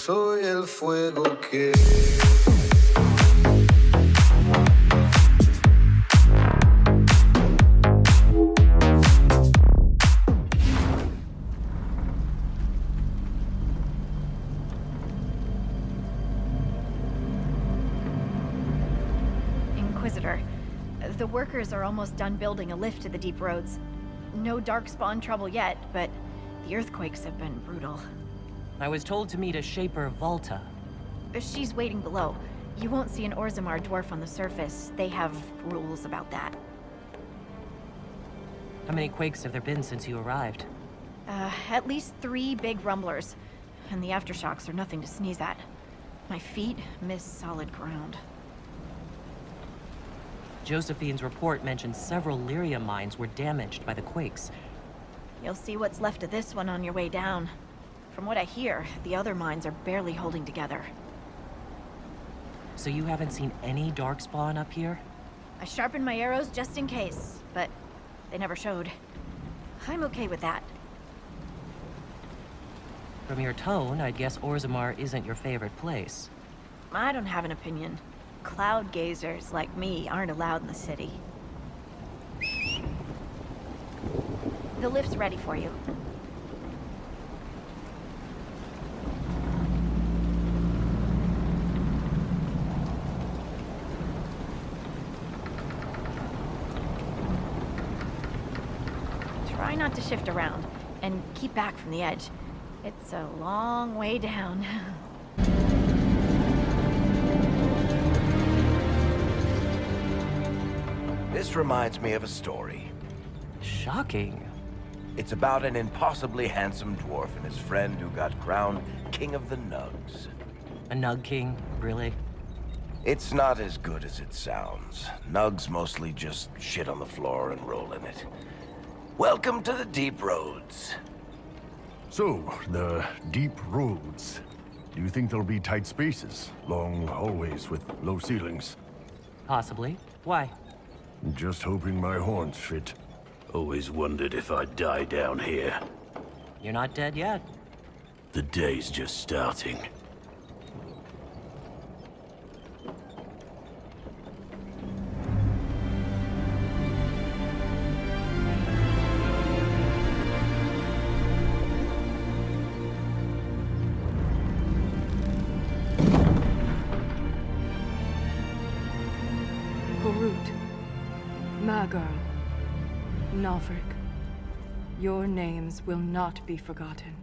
Soy el fuego que... Inquisitor, the workers are almost done building a lift to the deep roads. No darkspawn trouble yet, but the earthquakes have been brutal. I was told to meet a Shaper Volta. She's waiting below. You won't see an Orzammar dwarf on the surface. They have rules about that. How many quakes have there been since you arrived? At least 3 big rumblers. And the aftershocks are nothing to sneeze at. My feet miss solid ground. Josephine's report mentioned several lyrium mines were damaged by the quakes. You'll see what's left of this one on your way down. From what I hear, the other mines are barely holding together. So you haven't seen any darkspawn up here? I sharpened my arrows just in case, but they never showed. I'm okay with that. From your tone, I'd guess Orzammar isn't your favorite place. I don't have an opinion. Cloud gazers like me aren't allowed in the city. The lift's ready for you. Try not to shift around, and keep back from the edge. It's a long way down. This reminds me of a story. Shocking. It's about an impossibly handsome dwarf and his friend who got crowned King of the Nugs. A Nug King, really? It's not as good as it sounds. Nugs mostly just shit on the floor and roll in it. Welcome to the deep roads. So, the deep roads. Do you think there'll be tight spaces? Long hallways with low ceilings? Possibly. Why? Just hoping my horns fit. Always wondered if I'd die down here. You're not dead yet. The day's just starting. Magirl, Nalfric, your names will not be forgotten.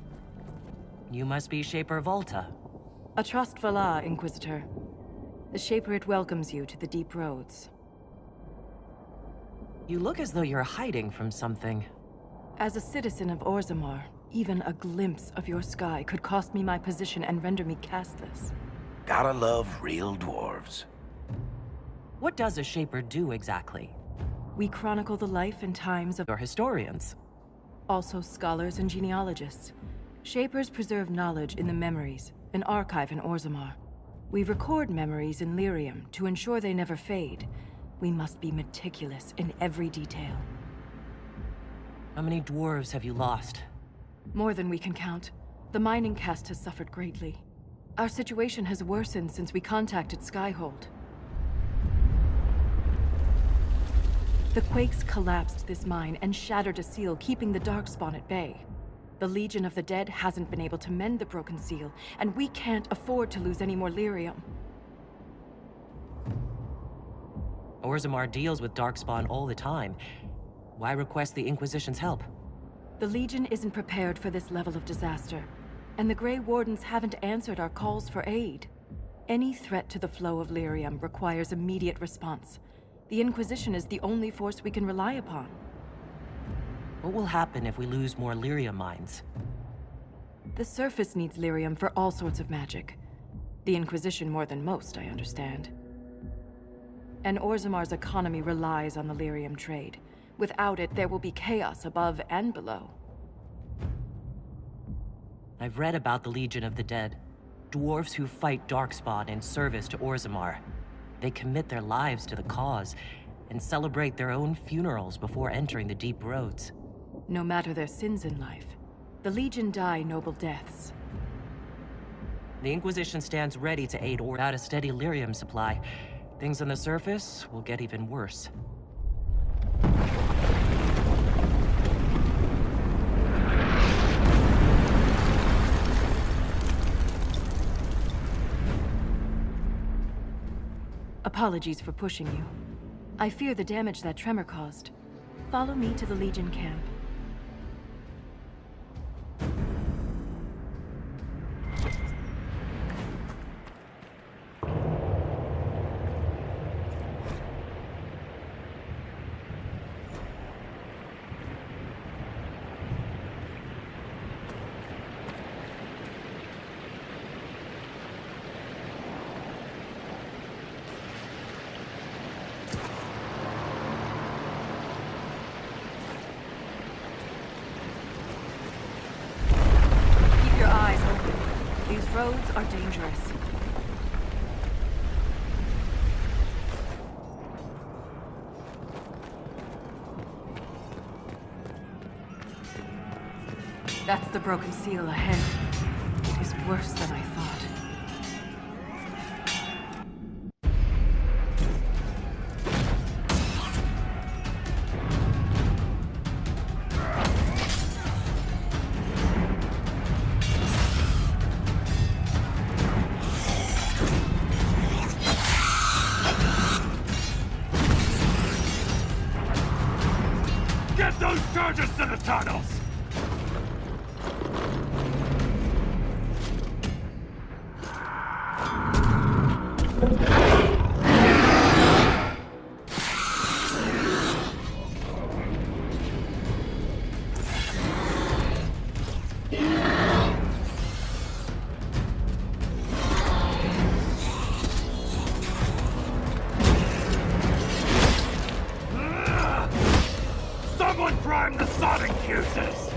You must be Shaper Volta. A trust Vala, Inquisitor. The Shaper welcomes you to the deep roads. You look as though you're hiding from something. As a citizen of Orzammar, even a glimpse of your sky could cost me my position and render me castless. Gotta love real dwarves. What does a Shaper do exactly? We chronicle the life and times of You're historians. also scholars and genealogists. Shapers preserve knowledge in the memories, an archive in Orzammar. We record memories in lyrium to ensure they never fade. We must be meticulous in every detail. How many dwarves have you lost? More than we can count. The mining caste has suffered greatly. Our situation has worsened since we contacted Skyhold. The quakes collapsed this mine and shattered a seal, keeping the darkspawn at bay. The Legion of the Dead hasn't been able to mend the broken seal, and we can't afford to lose any more lyrium. Orzammar deals with darkspawn all the time. Why request the Inquisition's help? The Legion isn't prepared for this level of disaster, and the Grey Wardens haven't answered our calls for aid. Any threat to the flow of lyrium requires immediate response. The Inquisition is the only force we can rely upon. What will happen if we lose more lyrium mines? The surface needs lyrium for all sorts of magic. The Inquisition more than most, I understand. And Orzammar's economy relies on the lyrium trade. Without it, there will be chaos above and below. I've read about the Legion of the Dead. Dwarves who fight darkspawn in service to Orzammar. They commit their lives to the cause, and celebrate their own funerals before entering the deep roads. No matter their sins in life, the Legion die noble deaths. The Inquisition stands ready to aid or without a steady lyrium supply. Things on the surface will get even worse. Apologies for pushing you. I fear the damage that tremor caused. Follow me to the Legion camp. Keep your eyes open. These roads are dangerous. That's the broken seal ahead. It is worse than I thought. Get those charges to the tunnels! Someone prime the sonic fuses!